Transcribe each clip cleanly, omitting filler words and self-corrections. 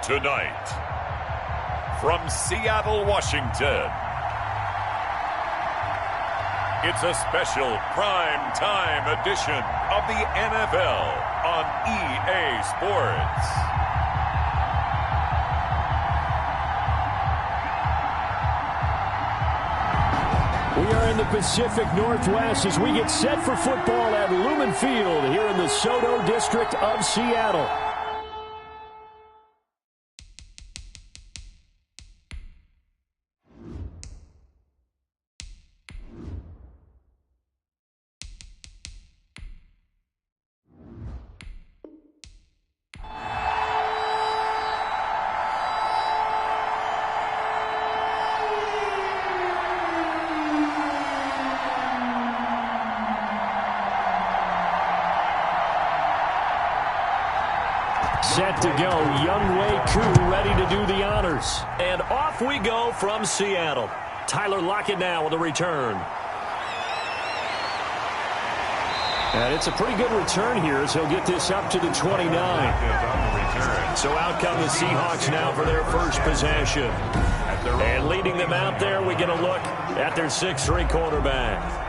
Tonight, from Seattle, Washington, it's a special prime time edition of the NFL on EA Sports. We are in the Pacific Northwest as we get set for football at Lumen Field here in the Soto District of Seattle. Set to go, Younghoe Koo ready to do the honors. And off we go from Seattle. Tyler Lockett now with a return. And it's a pretty good return here as he'll get this up to the 29. So out come the Seahawks now for their first possession. And leading them out there, we get a look at their 6'3" quarterback.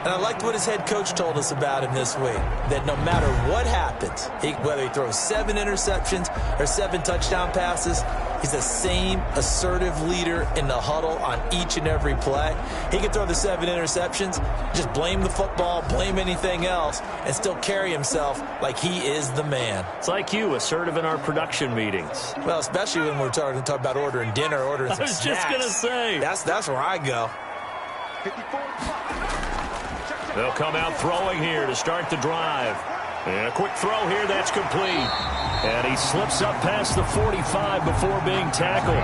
And I liked what his head coach told us about him this week, that no matter what happens, whether he throws 7 interceptions or 7 touchdown passes, he's the same assertive leader in the huddle on each and every play. He can throw the 7 interceptions, just blame the football, blame anything else, and still carry himself like he is the man. It's like you, assertive in our production meetings. Well, especially when we're talking about ordering dinner, ordering some snacks. I was just going to say. That's where I go. They'll come out throwing here to start the drive. And a quick throw here, that's complete. And he slips up past the 45 before being tackled.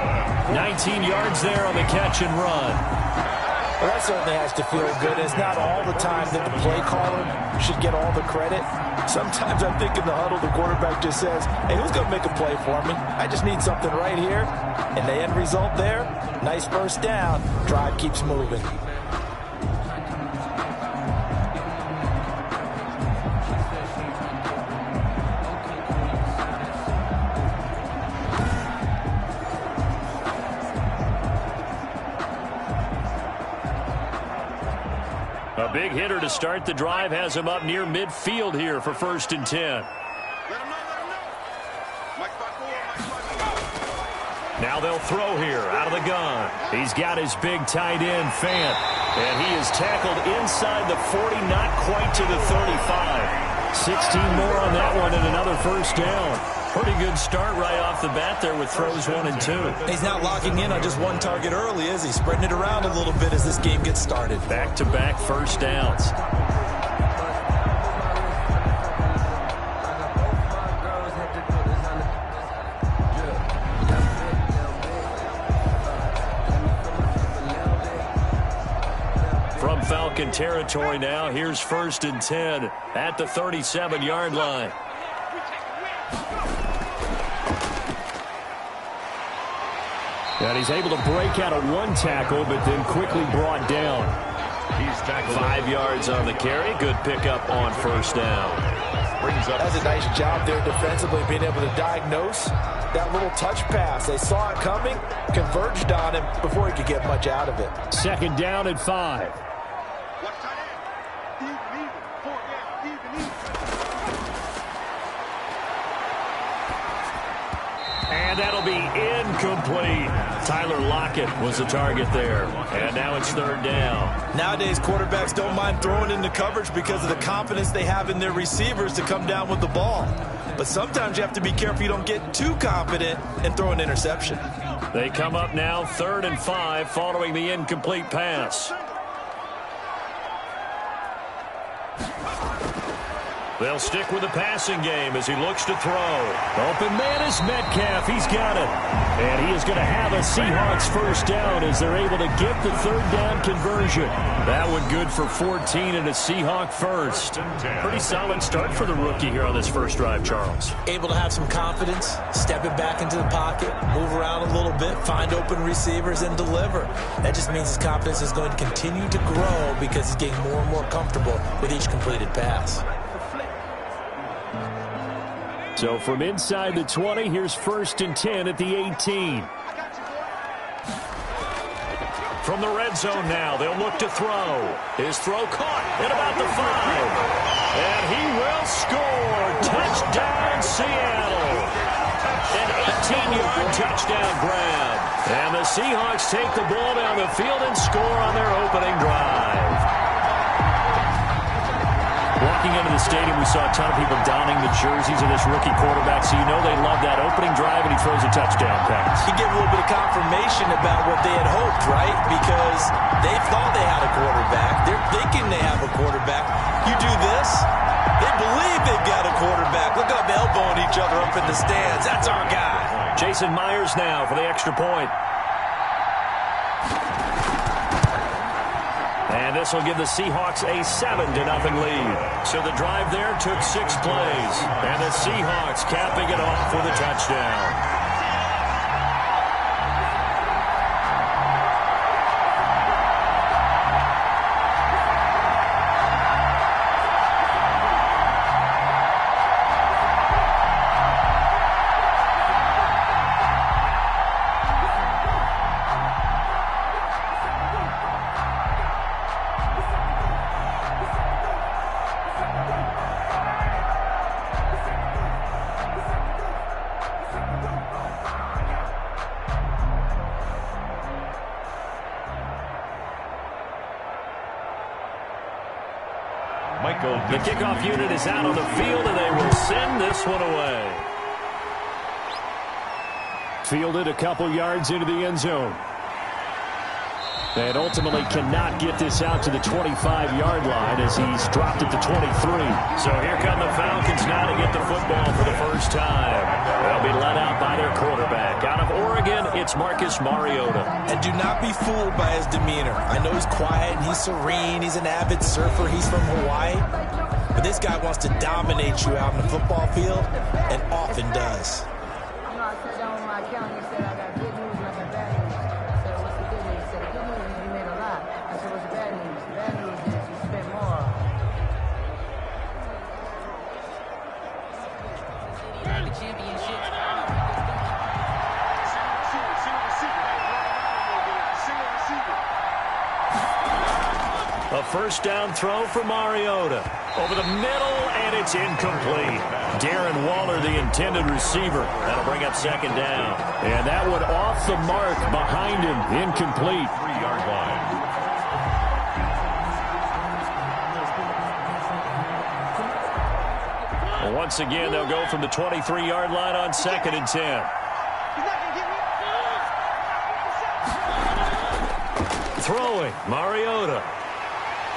19 yards there on the catch and run. Well, that certainly has to feel good. It's not all the time that the play caller should get all the credit. Sometimes I think in the huddle, the quarterback just says, hey, who's going to make a play for me? I just need something right here. And the end result there, nice first down. Drive keeps moving. A big hitter to start the drive has him up near midfield here for 1st and 10. Now they'll throw here out of the gun. He's got his big tight end, Fant. And he is tackled inside the 40, not quite to the 35. 16 more on that one and another first down. Pretty good start right off the bat there with throws 1 and 2. He's not locking in on just one target early, is he? Spreading it around a little bit as this game gets started. Back-to-back first downs. From Falcon territory now, here's 1st and 10 at the 37-yard line. And he's able to break out of one tackle, but then quickly brought down. He's tackled 5 yards on the carry. Good pickup on first down. That's a nice job there defensively, being able to diagnose that little touch pass. They saw it coming, converged on him before he could get much out of it. 2nd down at 5. And that'll be incomplete. Tyler Lockett was the target there. And now it's 3rd down. Nowadays, quarterbacks don't mind throwing into coverage because of the confidence they have in their receivers to come down with the ball. But sometimes you have to be careful you don't get too confident and throw an interception. They come up now 3rd and 5 following the incomplete pass. They'll stick with the passing game as he looks to throw. Open man is Metcalf. He's got it. And he is going to have a Seahawks first down as they're able to get the 3rd down conversion. That one good for 14 and a Seahawk first. Pretty solid start for the rookie here on this first drive, Charles. Able to have some confidence, step it back into the pocket, move around a little bit, find open receivers, and deliver. That just means his confidence is going to continue to grow because he's getting more and more comfortable with each completed pass. So from inside the 20, here's 1st and 10 at the 18. From the red zone now, they'll look to throw. His throw caught at about the 5. And he will score. Touchdown, Seattle. An 18-yard touchdown grab. And the Seahawks take the ball down the field and score on their opening drive. Walking into the stadium, we saw a ton of people donning the jerseys of this rookie quarterback, so you know they love that opening drive, and he throws a touchdown pass. You get a little bit of confirmation about what they had hoped, right? Because they thought they had a quarterback. They're thinking they have a quarterback. You do this, they believe they've got a quarterback. Look up, elbowing each other up in the stands. That's our guy. Jason Myers now for the extra point. And this will give the Seahawks a 7-0 lead. So the drive there took 6 plays. And the Seahawks capping it off with a touchdown. The kickoff unit is out on the field, and they will send this one away. Fielded a couple yards into the end zone. And ultimately cannot get this out to the 25-yard line as he's dropped at the 23. So here come the Falcons now to get the football for the first time. They'll be led out by their quarterback. Out of Oregon, it's Marcus Mariota. And do not be fooled by his demeanor. I know he's quiet and he's serene. He's an avid surfer. He's from Hawaii. But this guy wants to dominate you out in the football field and often does. A first down throw for Mariota. Over the middle, and it's incomplete. Darren Waller, the intended receiver. That'll bring up 2nd down. And that one off the mark behind him. Incomplete. 3-yard line. Once again, they'll go from the 23-yard line on 2nd and 10. Throwing, Mariota.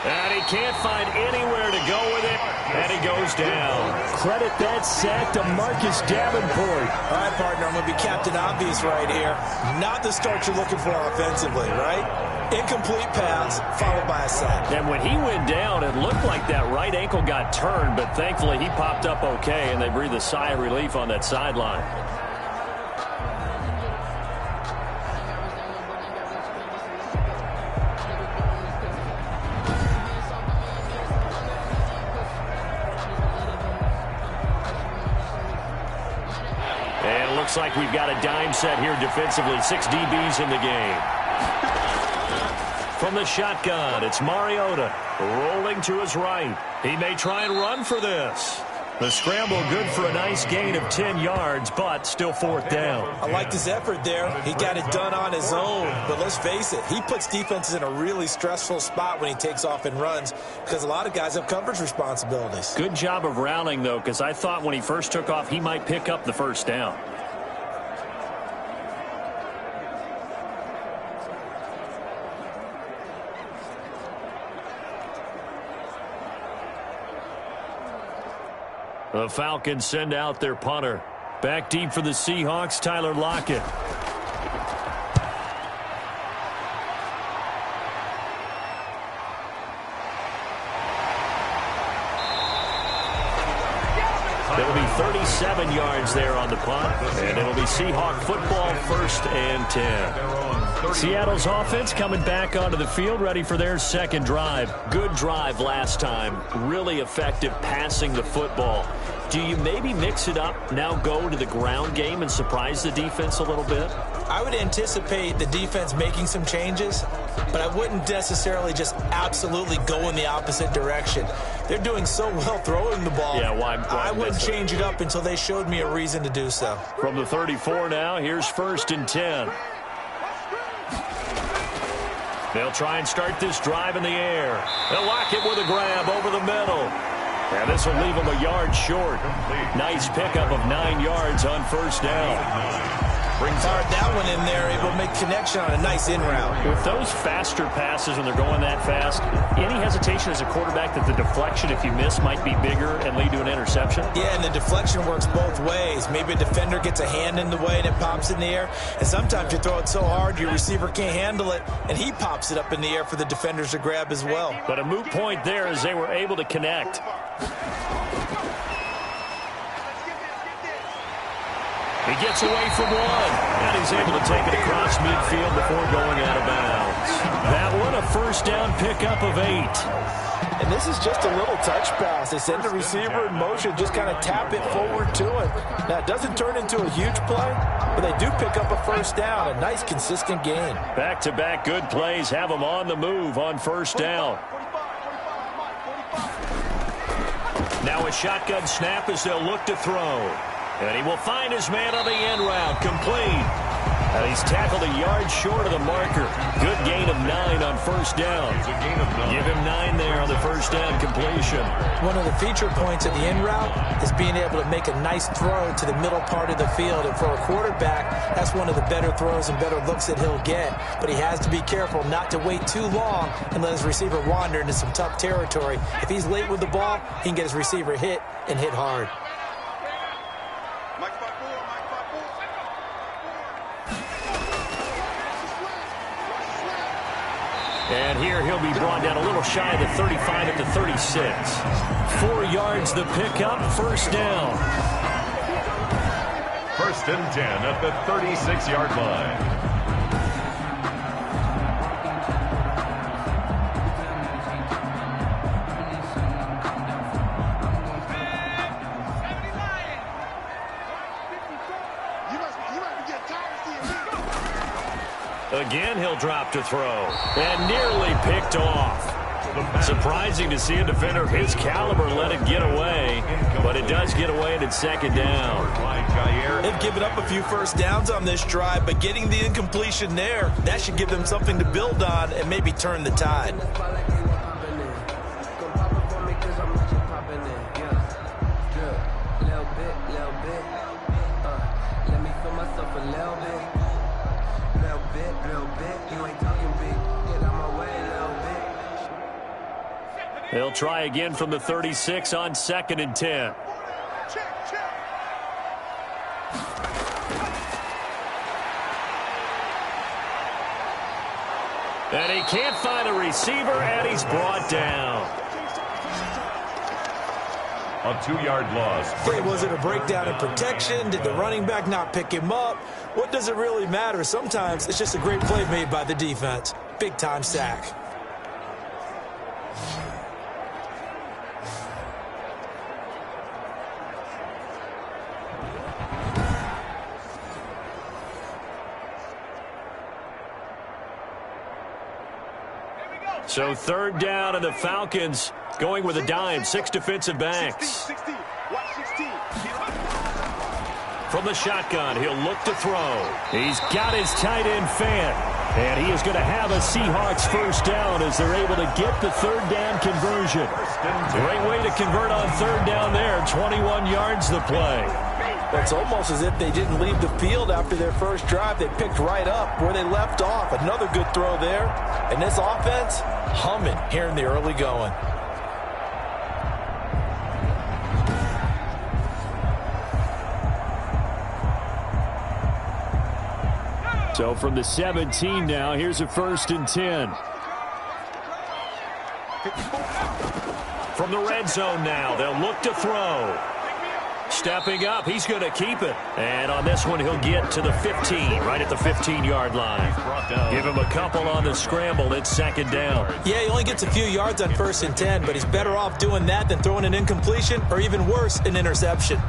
And he can't find anywhere to go with it, and he goes down. Credit that sack to Marcus Davenport. All right, partner, I'm going to be Captain Obvious right here. Not the start you're looking for offensively, right? Incomplete pass, followed by a sack. And when he went down, it looked like that right ankle got turned, but thankfully he popped up okay, and they breathed a sigh of relief on that sideline. Looks like we've got a dime set here defensively. 6 DBs in the game. From the shotgun, it's Mariota rolling to his right. He may try and run for this. The scramble good for a nice gain of 10 yards, but still 4th down. I liked his effort there. He got it done on his own. But let's face it, he puts defenses in a really stressful spot when he takes off and runs because a lot of guys have coverage responsibilities. Good job of rallying, though, because I thought when he first took off, he might pick up the first down. The Falcons send out their punter. Back deep for the Seahawks, Tyler Lockett. It'll be 37 yards there on the punt, and it'll be Seahawk football, 1st and 10. Seattle's offense coming back onto the field, ready for their 2nd drive. Good drive last time. Really effective passing the football. Do you maybe mix it up, now go to the ground game and surprise the defense a little bit? I would anticipate the defense making some changes, but I wouldn't necessarily just absolutely go in the opposite direction. They're doing so well throwing the ball. Yeah, why I wouldn't change it up until they showed me a reason to do so. From the 34 now, here's 1st and 10. They'll try and start this drive in the air. They'll lock it with a grab over the middle. And this will leave them a yard short. Nice pickup of 9 yards on 1st down. Fired that one in there, able to make connection on a nice in route. With those faster passes when they're going that fast, any hesitation as a quarterback that the deflection, if you miss, might be bigger and lead to an interception? Yeah, and the deflection works both ways. Maybe a defender gets a hand in the way and it pops in the air. And sometimes you throw it so hard your receiver can't handle it, and he pops it up in the air for the defenders to grab as well. But a moot point there as they were able to connect. He gets away from one, and he's able to take it across midfield before going out of bounds. That one, a 1st down pickup of 8. And this is just a little touch pass. They send the receiver in motion, just kind of tap it forward to him. Now, it doesn't turn into a huge play, but they do pick up a 1st down, a nice, consistent gain. Back-to-back good plays have them on the move on 1st down. Now a shotgun snap as they'll look to throw. And he will find his man on the end route, complete. And he's tackled a yard short of the marker. Good gain of 9 on 1st down. Give him 9 there on the 1st down completion. One of the feature points of the in route is being able to make a nice throw to the middle part of the field. And for a quarterback, that's one of the better throws and better looks that he'll get. But he has to be careful not to wait too long and let his receiver wander into some tough territory. If he's late with the ball, he can get his receiver hit and hit hard. And here he'll be brought down a little shy of the 35 at the 36. 4 yards the pickup, 1st down. 1st and 10 at the 36-yard line. Again, he'll drop to throw. And nearly picked off. Surprising to see a defender of his caliber let it get away. But it does get away and it's 2nd down. They've given up a few 1st downs on this drive, but getting the incompletion there, that should give them something to build on and maybe turn the tide. They'll try again from the 36 on 2nd and 10. And he can't find a receiver, and he's brought down. A 2-yard loss. Hey, was it a breakdown in protection? Did the running back not pick him up? What does it really matter? Sometimes it's just a great play made by the defense. Big-time sack. So 3rd down, and the Falcons going with a dime. 6 defensive backs. From the shotgun, he'll look to throw. He's got his tight end fan. And he is going to have a Seahawks 1st down as they're able to get the 3rd down conversion. Great way to convert on 3rd down there. 21 yards the play. It's almost as if they didn't leave the field after their first drive. They picked right up where they left off. Another good throw there. And this offense, humming here in the early going. So from the 17 now, here's a 1st and 10. From the red zone now, they'll look to throw. stepping up. He's going to keep it. And on this one, he'll get to the 15, right at the 15-yard line. Give him a couple on the scramble. It's second down. Yeah, he only gets a few yards on 1st and 10, but he's better off doing that than throwing an incompletion or even worse, an interception.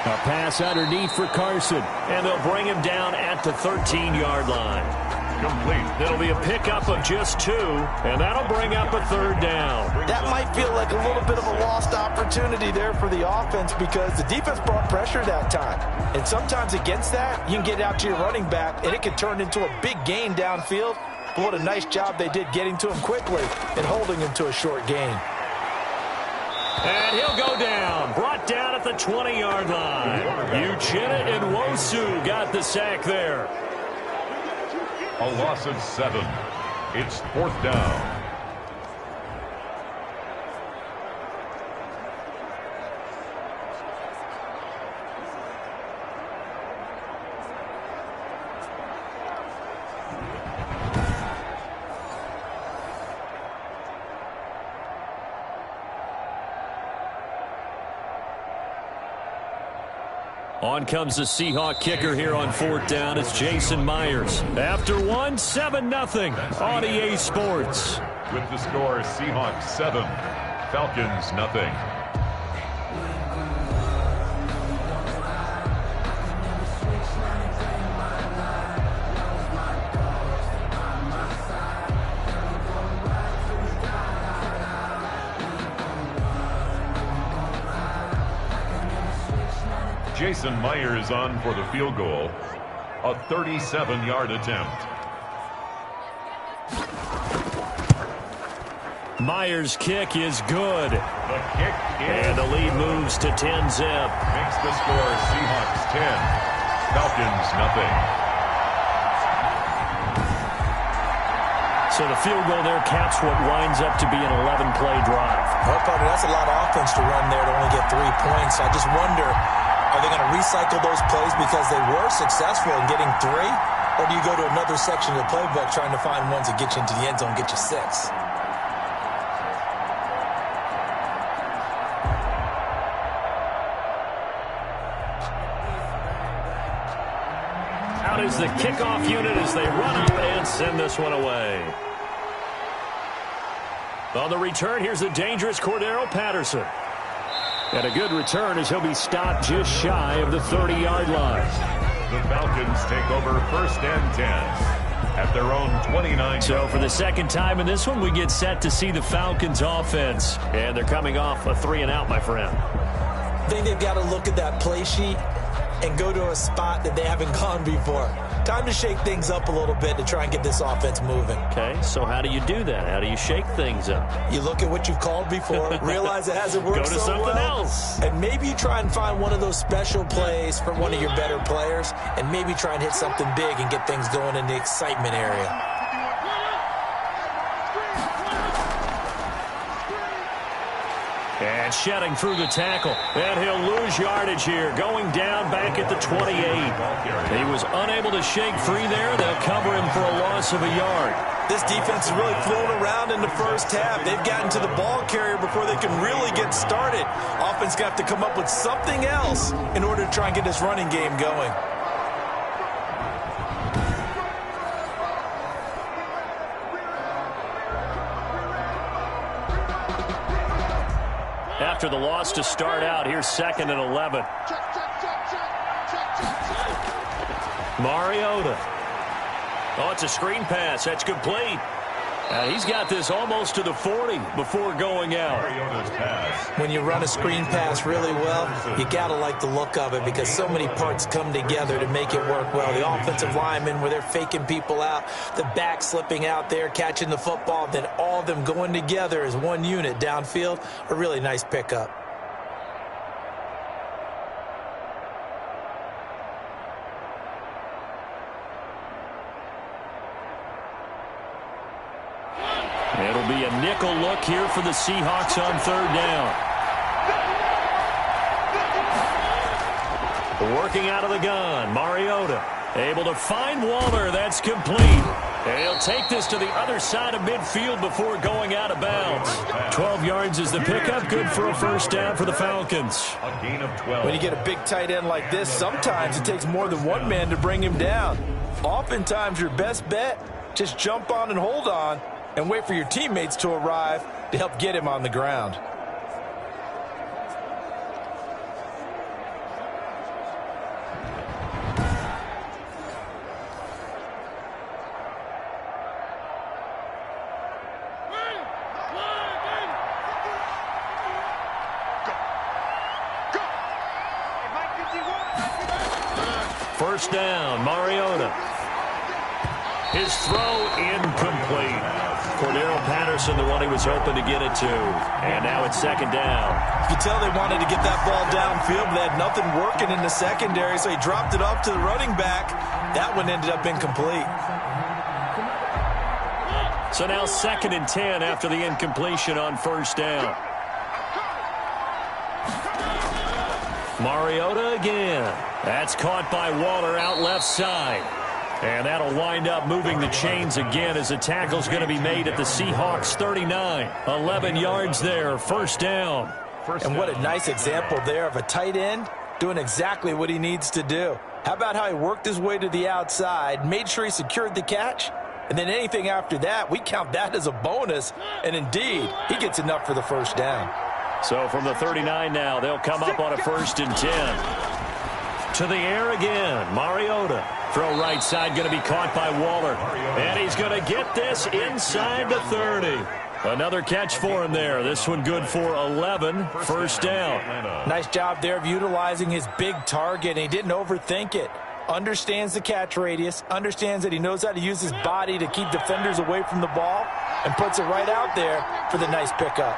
A pass underneath for Carson, and they'll bring him down at the 13-yard line. Complete. It'll be a pickup of just 2, and that'll bring up a 3rd down. That might feel like a little bit of a lost opportunity there for the offense because the defense brought pressure that time. And sometimes against that, you can get out to your running back, and it can turn into a big gain downfield. But what a nice job they did getting to him quickly and holding him to a short gain. And he'll go down, brought down at the 20-yard line. Uchenna and Nwosu got the sack there. A loss of 7. It's 4th down. On comes the Seahawk kicker here on 4th down. It's Jason Myers. After 7-0 on EA Sports. With the score, Seahawks 7, Falcons 0. Jason Myers on for the field goal. A 37-yard attempt. Myers' kick is good. The kick is... And the lead moves to 10-zip. Makes the score Seahawks 10, Falcons 0. So the field goal there caps what winds up to be an 11-play drive. Well, partner, that's a lot of offense to run there to only get 3 points. I just wonder, are they going to recycle those plays because they were successful in getting 3? Or do you go to another section of the playbook trying to find ones that get you into the end zone and get you 6? Out is the kickoff unit as they run up and send this one away. On the return, here's the dangerous Cordero Patterson. And a good return as he'll be stopped just shy of the 30-yard line. The Falcons take over 1st and 10 at their own 29. So for the second time in this one, we get set to see the Falcons offense. And they're coming off a 3-and-out, my friend. I think they've got to look at that play sheet and go to a spot that they haven't gone before. Time to shake things up a little bit to try and get this offense moving. Okay, so how do you do that? How do you shake things up? You look at what you've called before, realize it hasn't worked Go to so something well, else. and maybe you try and find one of those special plays from one of your better players, and maybe try and hit something big and get things going in the excitement area. And shedding through the tackle. And he'll lose yardage here. Going down back at the 28. He was unable to shake free there. They'll cover him for a loss of a yard. This defense is really flown around in the first half. They've gotten to the ball carrier before they can really get started. Offense got to come up with something else in order to try and get this running game going. After the loss to start out, here's 2nd and 11. Mariota. Oh, it's a screen pass. That's complete. He's got this almost to the 40 before going out. When you run a screen pass really well, you got to like the look of it because so many parts come together to make it work well. The offensive linemen, where they're faking people out, the back slipping out there, catching the football, then all of them going together as one unit downfield, a really nice pickup. It'll be a nickel look here for the Seahawks on 3rd down. Working out of the gun, Mariota able to find Waller. That's complete. And he'll take this to the other side of midfield before going out of bounds. 12 yards is the pickup. Good for a first down for the Falcons. A gain of 12. When you get a big tight end like this, sometimes it takes more than one man to bring him down. Oftentimes, your best bet, just jump on and hold on and wait for your teammates to arrive to help get him on the ground. First down, Mariota. His throw incomplete. Cordero Patterson, the one he was hoping to get it to. And now it's second down. You can tell they wanted to get that ball downfield, but they had nothing working in the secondary, so he dropped it off to the running back. That one ended up incomplete. So now 2nd and 10 after the incompletion on first down. Mariota again. That's caught by Waller out left side. And that'll wind up moving the chains again as the tackle's going to be made at the Seahawks 39. 11 yards there, first down. And what a nice example there of a tight end doing exactly what he needs to do. How about how he worked his way to the outside, made sure he secured the catch, and then anything after that, we count that as a bonus. And indeed, he gets enough for the first down. So from the 39 now, they'll come up on a 1st and 10. To the air again, Mariota. Throw right side, going to be caught by Waller. And he's going to get this inside the 30. Another catch for him there. This one good for 11. First down. Nice job there of utilizing his big target, and he didn't overthink it. Understands the catch radius, understands that he knows how to use his body to keep defenders away from the ball, and puts it right out there for the nice pickup.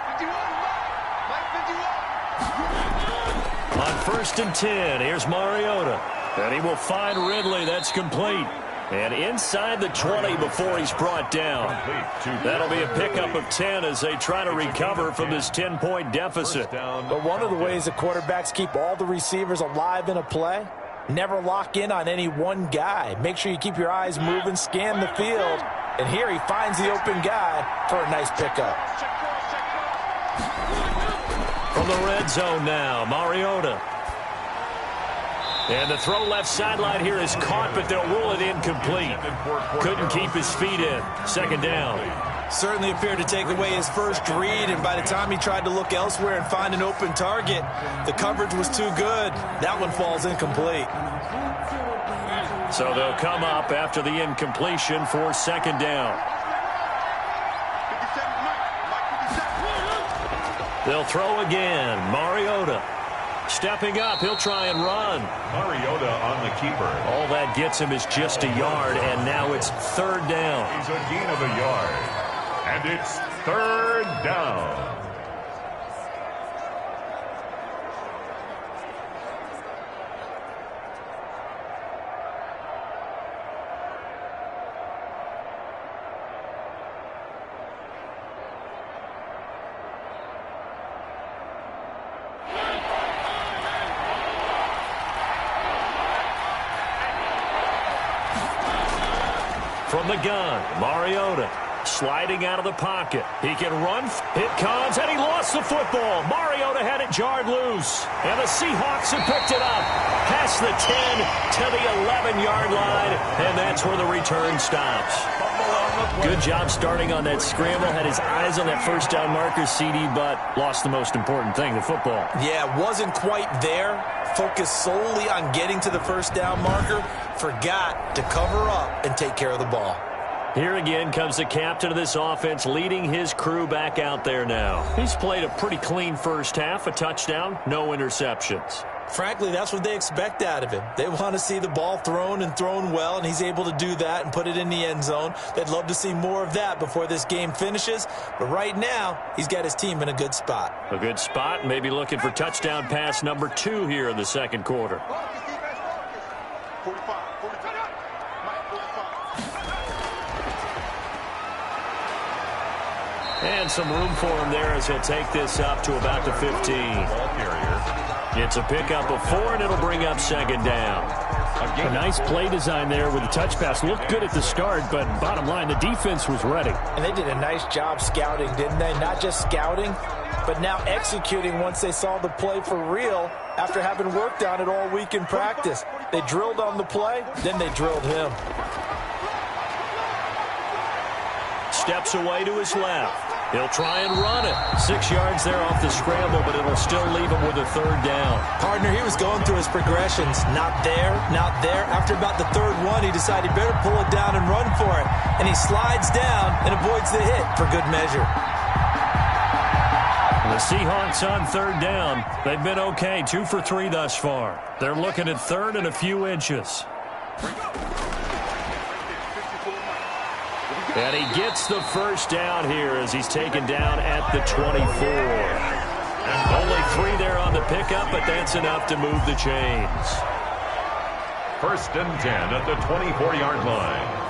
On 1st and 10, here's Mariota. And he will find Ridley. That's complete. And inside the 20 before he's brought down. That'll be a pickup of 10 as they try to recover from this 10-point deficit. But one of the ways the quarterbacks keep all the receivers alive in a play, never lock in on any one guy. Make sure you keep your eyes moving, scan the field. And here he finds the open guy for a nice pickup. From the red zone now, Mariota. And the throw left sideline here is caught, but they'll rule it incomplete. Couldn't keep his feet in. Second down. Certainly appeared to take away his first read, and by the time he tried to look elsewhere and find an open target, the coverage was too good. That one falls incomplete. So they'll come up after the incompletion for second down. They'll throw again. Mariota. Stepping up, he'll try and run. Mariota on the keeper. All that gets him is just a yard, and now it's third down. He's a gain of a yard. And it's third down. From the gun, Mariota sliding out of the pocket. He can run. It comes, and he lost the football. Mariota had it jarred loose, and the Seahawks have picked it up. Past the 10 to the 11-yard line, and that's where the return stops. Good job starting on that scramble. Had his eyes on that first down marker, CD, but lost the most important thing, the football. Yeah, wasn't quite there. Focused solely on getting to the first down marker. Forgot to cover up and take care of the ball. Here again comes the captain of this offense, leading his crew back out there now. He's played a pretty clean first half, a touchdown, no interceptions. Frankly, that's what they expect out of him. They want to see the ball thrown and thrown well, and he's able to do that and put it in the end zone. They'd love to see more of that before this game finishes. But right now, he's got his team in a good spot. A good spot, maybe looking for touchdown pass number 2 here in the second quarter. And some room for him there as he'll take this up to about the 15. It's a pickup of 4, and it'll bring up second down. A nice play design there with the touch pass. Looked good at the start, but bottom line, the defense was ready. And they did a nice job scouting, didn't they? Not just scouting, but now executing once they saw the play for real after having worked on it all week in practice. They drilled on the play, then they drilled him. Steps away to his left. He'll try and run it. 6 yards there off the scramble, but it'll still leave him with a third down. Partner, he was going through his progressions. Not there, not there. After about the third one, he decided he better pull it down and run for it. And he slides down and avoids the hit for good measure. The Seahawks on third down. They've been okay, 2 for 3 thus far. They're looking at third and a few inches. And he gets the first down here as he's taken down at the 24. Only 3 there on the pickup, but that's enough to move the chains. 1st and 10 at the 24-yard line.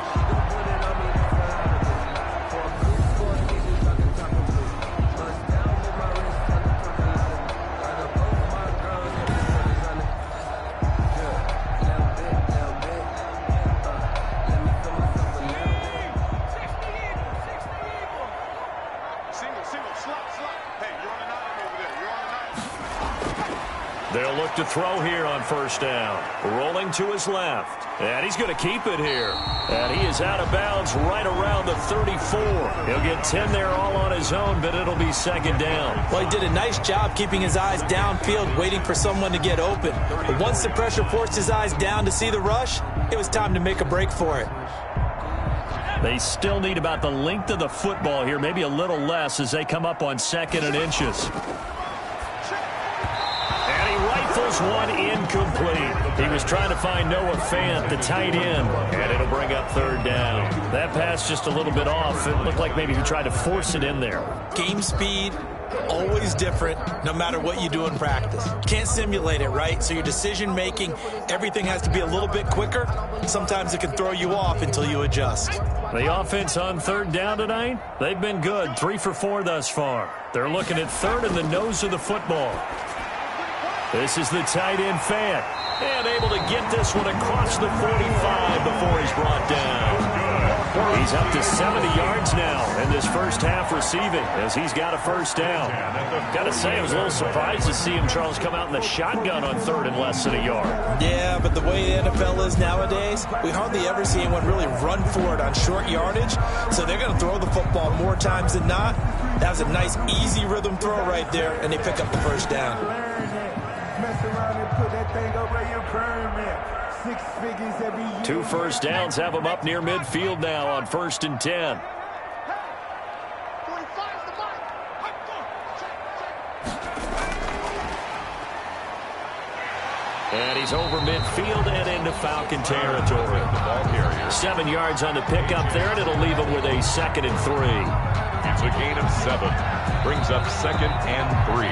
They'll look to throw here on first down. Rolling to his left. And he's going to keep it here. And he is out of bounds right around the 34. He'll get 10 there all on his own, but it'll be second down. Well, he did a nice job keeping his eyes downfield, waiting for someone to get open. But once the pressure forced his eyes down to see the rush, it was time to make a break for it. They still need about the length of the football here, maybe a little less as they come up on 2nd and inches. Rifles one incomplete. He was trying to find Noah Fant, the tight end, and it'll bring up third down. That pass just a little bit off. It looked like maybe he tried to force it in there. Game speed, always different, no matter what you do in practice. Can't simulate it, right? So your decision-making, everything has to be a little bit quicker. Sometimes it can throw you off until you adjust. The offense on third down tonight, they've been good. 3 for 4 thus far. They're looking at third in the nose of the football. This is the tight end Fant. And able to get this one across the 45 before he's brought down. He's up to 70 yards now in this first half receiving as he's got a first down. Got to say, I was a little surprised to see him, Charles, come out in the shotgun on third and less than a yard. Yeah, but the way the NFL is nowadays, we hardly ever see anyone really run for it on short yardage. So they're going to throw the football more times than not. That was a nice, easy rhythm throw right there, and they pick up the first down. 2 first downs have them up near midfield now on 1st and 10. And he's over midfield and into Falcon territory. 7 yards on the pickup there, and it'll leave him with a 2nd and 3. It's a gain of 7. Brings up 2nd and 3.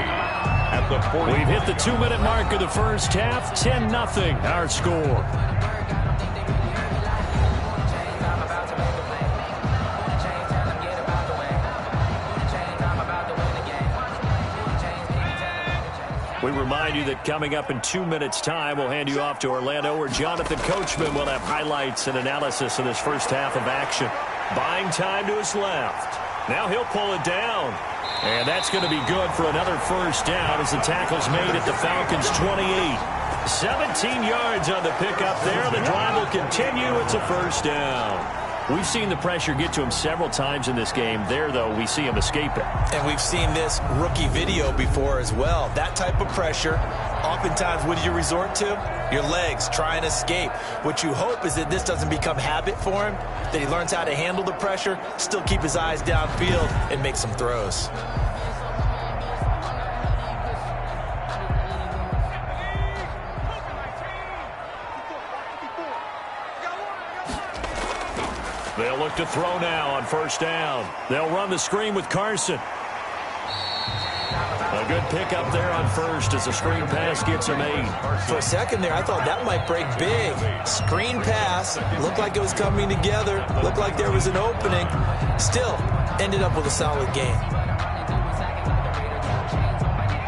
At the 40. We've hit the 2-minute mark of the first half. 10-0 our score. We remind you that coming up in 2 minutes' time, we'll hand you off to Orlando, where Jonathan Coachman will have highlights and analysis of this first half of action. Buying time to his left. Now he'll pull it down. And that's going to be good for another first down as the tackle's made at the Falcons' 28. 17 yards on the pickup there. The drive will continue. It's a first down. We've seen the pressure get to him several times in this game. There, though, we see him escape it. And we've seen this rookie video before as well. That type of pressure, oftentimes, what do you resort to? Your legs, try and escape. What you hope is that this doesn't become habit for him, that he learns how to handle the pressure, still keep his eyes downfield, and make some throws. They'll look to throw now on first down. They'll run the screen with Carson. A good pickup there on first as the screen pass gets him 8. For a second there, I thought that might break big. Screen pass, looked like it was coming together, looked like there was an opening. Still, ended up with a solid game.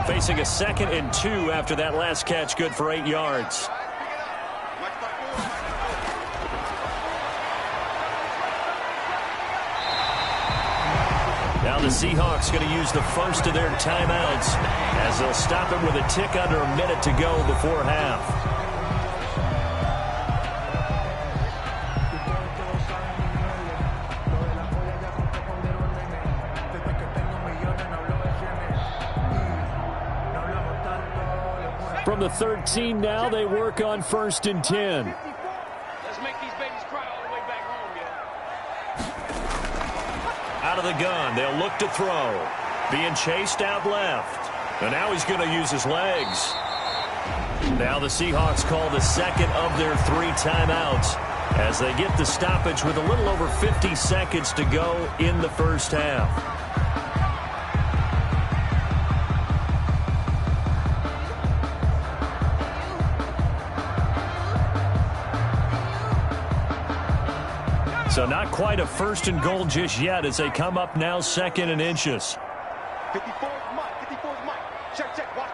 Facing a 2nd and 2 after that last catch, good for 8 yards. Now the Seahawks going to use the first of their timeouts as they'll stop it with a tick under a minute to go before half. From the 13 now, they work on 1st and 10. Let's make these babies cry all the way back home, yeah. Out of the gun, they'll look to throw. Being chased out left. And now he's going to use his legs. Now the Seahawks call the 2nd of their 3 timeouts as they get the stoppage with a little over 50 seconds to go in the first half. So not quite a 1st and goal just yet as they come up now 2nd and inches. 54 is Mike. 54 is Mike. Check. Watch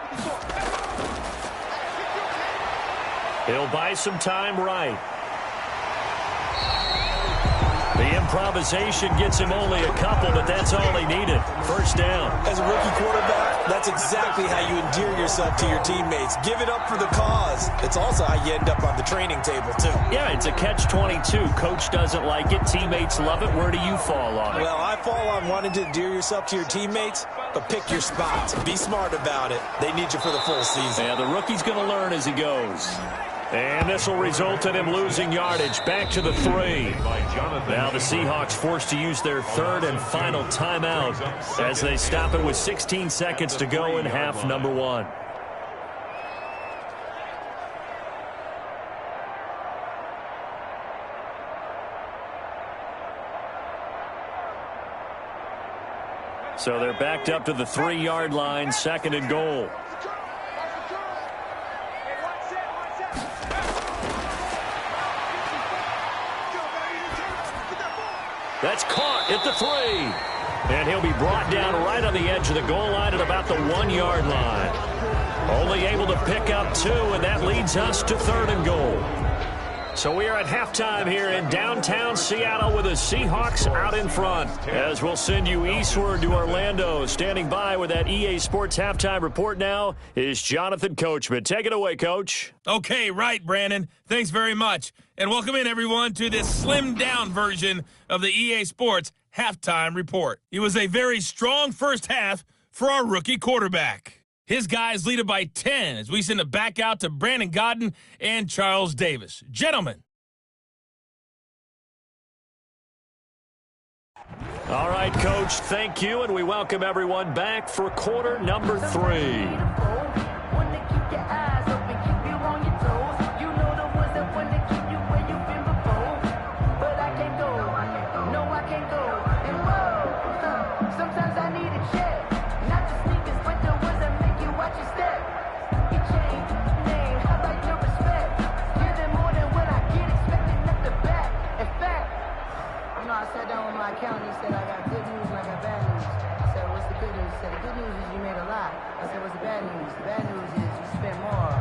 54. He'll buy some time right. The improvisation gets him only a couple, but that's all he needed. First down. As a rookie quarterback, that's exactly how you endear yourself to your teammates. Give it up for the cause. It's also how you end up on the training table, too. Yeah, it's a catch-22. Coach doesn't like it. Teammates love it. Where do you fall on it? Well, I fall on wanting to endear yourself to your teammates, but pick your spots. Be smart about it. They need you for the full season. Yeah, the rookie's going to learn as he goes. And this will result in him losing yardage. Back to the 3. Now the Seahawks forced to use their 3rd and final timeout as they stop it with 16 seconds to go in half number 1. So they're backed up to the 3-yard line, 2nd and goal. That's caught at the 3. And he'll be brought down right on the edge of the goal line at about the 1-yard line. Only able to pick up 2, and that leads us to 3rd and goal. So we are at halftime here in downtown Seattle with the Seahawks out in front. As we'll send you eastward to Orlando. Standing by with that EA Sports halftime report now is Jonathan Coachman. Take it away, Coach. Okay, right, Brandon. Thanks very much. And welcome in, everyone, to this slimmed-down version of the EA Sports halftime report. It was a very strong first half for our rookie quarterback. His guys lead it by 10 as we send it back out to Brandon Godden and Charles Davis. Gentlemen. All right, Coach, thank you, and we welcome everyone back for quarter number 3. Accountant, he said, I got good news and I got bad news. I said, what's the good news? He said, the good news is you made a lot. I said, what's the bad news? The bad news is you spent more.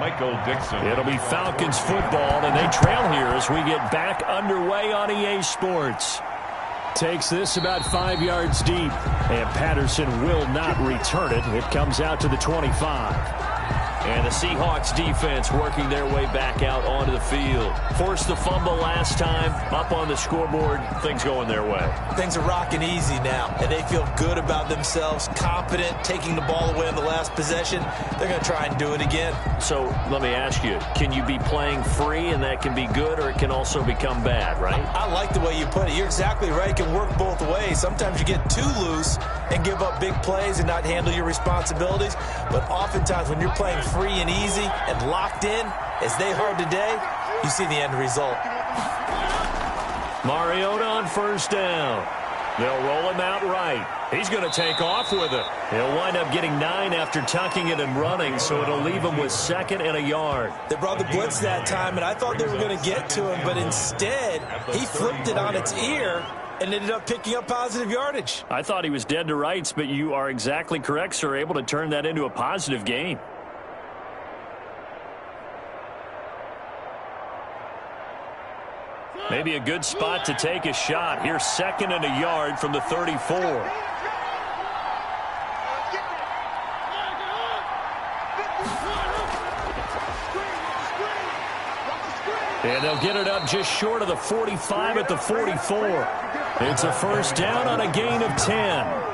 Michael Dixon. It'll be Falcons football, and they trail here as we get back underway on EA Sports. Takes this about 5 yards deep, and Patterson will not return it. It comes out to the 25. And the Seahawks defense working their way back out onto the field. Forced the fumble last time, up on the scoreboard, things going their way. Things are rocking easy now, and they feel good about themselves, confident, taking the ball away on the last possession. They're going to try and do it again. So let me ask you, can you be playing free and that can be good, or it can also become bad, right? I like the way you put it. You're exactly right. It can work both ways. Sometimes you get too loose and give up big plays and not handle your responsibilities. But oftentimes when you're playing free and easy and locked in, as they are today, you see the end result. Mariota on first down. They'll roll him out right. He's going to take off with it. He'll wind up getting 9 after tucking it and running, so it'll leave him with 2nd and a yard. They brought the blitz that time, and I thought they were going to get to him, but instead he flipped it on its ear and ended up picking up positive yardage. I thought he was dead to rights, but you are exactly correct, sir. Able to turn that into a positive gain. Maybe a good spot to take a shot. Here's 2nd and a yard from the 34. And they'll get it up just short of the 45 at the 44. It's a first down on a gain of 10.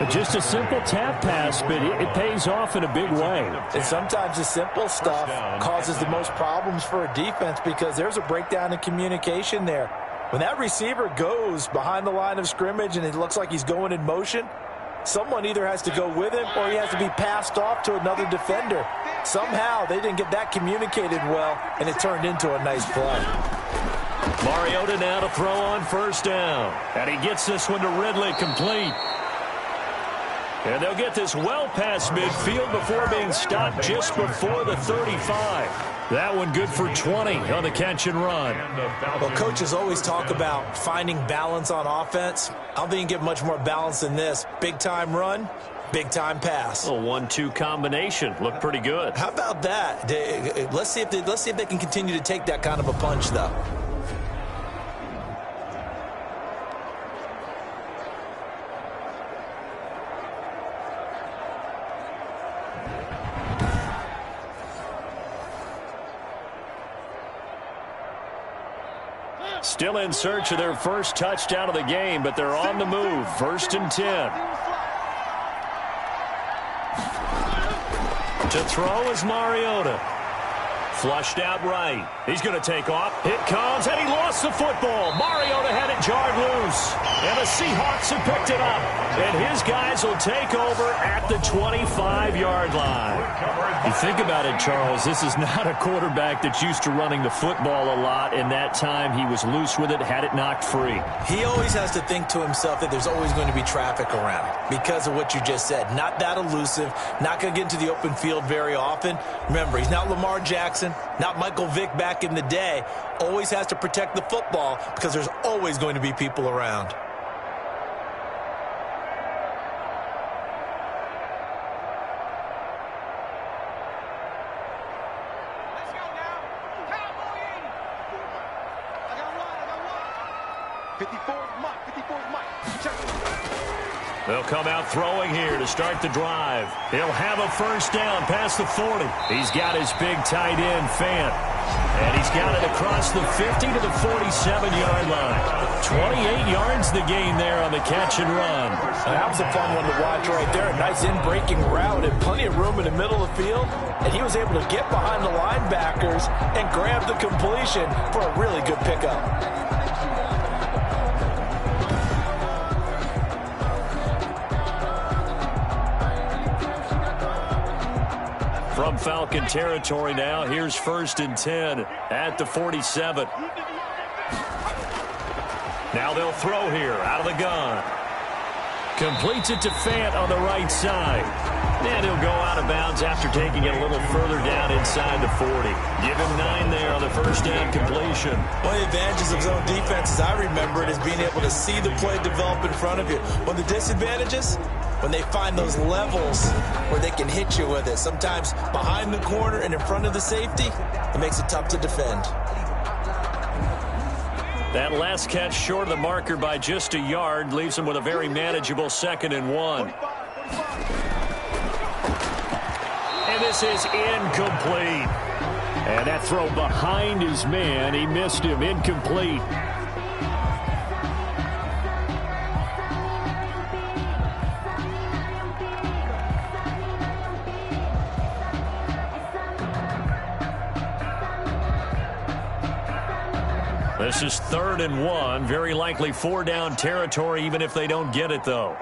Just a simple tap pass, but it pays off in a big way. And sometimes the simple stuff causes the most problems for a defense because there's a breakdown in communication there. When that receiver goes behind the line of scrimmage and it looks like he's going in motion, someone either has to go with him or he has to be passed off to another defender. Somehow they didn't get that communicated well, and it turned into a nice play. Mariota now to throw on first down. And he gets this one to Ridley, complete. And they'll get this well past midfield before being stopped just before the 35. That one good for 20 on the catch and run. Well, coaches always talk about finding balance on offense. I don't think you get much more balance than this. Big-time run, big-time pass. A 1-2 combination. Looked pretty good. How about that? Let's see if they can continue to take that kind of a punch, though. Still in search of their first touchdown of the game, but they're on the move. 1st and 10. To throw is Mariota. Flushed out right. He's going to take off. It comes, and he lost the football. Mariota had it jarred loose. And the Seahawks have picked it up. And his guys will take over at the 25-yard line. You think about it, Charles, this is not a quarterback that's used to running the football a lot, and that time he was loose with it, had it knocked free. He always has to think to himself that there's always going to be traffic around because of what you just said. Not that elusive, not going to get into the open field very often. Remember, he's not Lamar Jackson, not Michael Vick back in the day. Always has to protect the football because there's always going to be people around. They'll come out throwing here to start the drive. He'll have a first down past the 40. He's got his big tight end, Fant. And he's got it across the 50 to the 47-yard line. 28 yards the gain there on the catch and run. And that was a fun one to watch right there. A nice in-breaking route and plenty of room in the middle of the field. And he was able to get behind the linebackers and grab the completion for a really good pickup. From Falcon territory now, here's 1st and 10 at the 47. Now they'll throw here out of the gun. Completes it to Fant on the right side. And he'll go out of bounds after taking it a little further down inside the 40. Give him 9 there on the first down completion. One of the advantages of zone defense, as I remember it, is being able to see the play develop in front of you. One of the disadvantages, when they find those levels where they can hit you with it. Sometimes behind the corner and in front of the safety, it makes it tough to defend. That last catch short of the marker by just a yard leaves him with a very manageable 2nd and 1. And this is incomplete. And that throw behind his man, he missed him, incomplete. This is 3rd and 1. Very likely 4-down territory, even if they don't get it, though.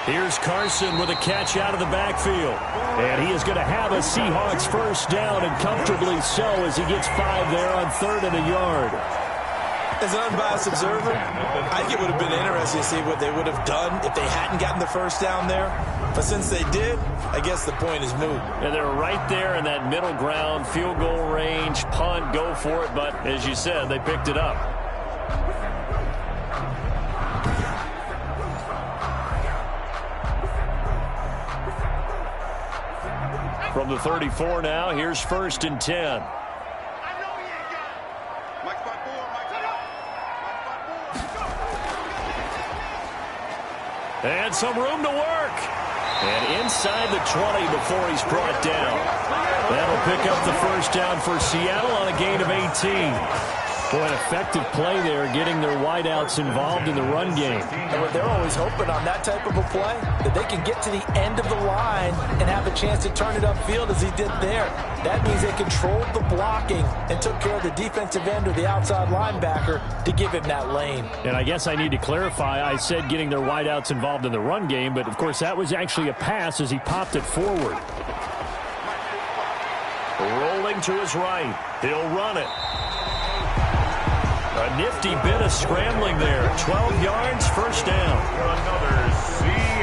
Here's Carson with a catch out of the backfield. And he is going to have a Seahawks first down, and comfortably so, as he gets 5 there on 3rd and a yard. As an unbiased observer, I think it would have been interesting to see what they would have done if they hadn't gotten the first down there. But since they did, I guess the point is moot. And they're right there in that middle ground, field goal range, punt, go for it. But as you said, they picked it up. From the 34 now, here's 1st and 10. And some room to work. And inside the 20 before he's brought down. That'll pick up the first down for Seattle on a gain of 18. Boy, an effective play there, getting their wideouts involved in the run game. And they're always hoping on that type of a play that they can get to the end of the line and have a chance to turn it upfield as he did there. That means they controlled the blocking and took care of the defensive end or the outside linebacker to give him that lane. And I guess I need to clarify, I said getting their wideouts involved in the run game, but of course that was actually a pass as he popped it forward. Rolling to his right. He'll run it. A nifty bit of scrambling there. 12 yards, first down.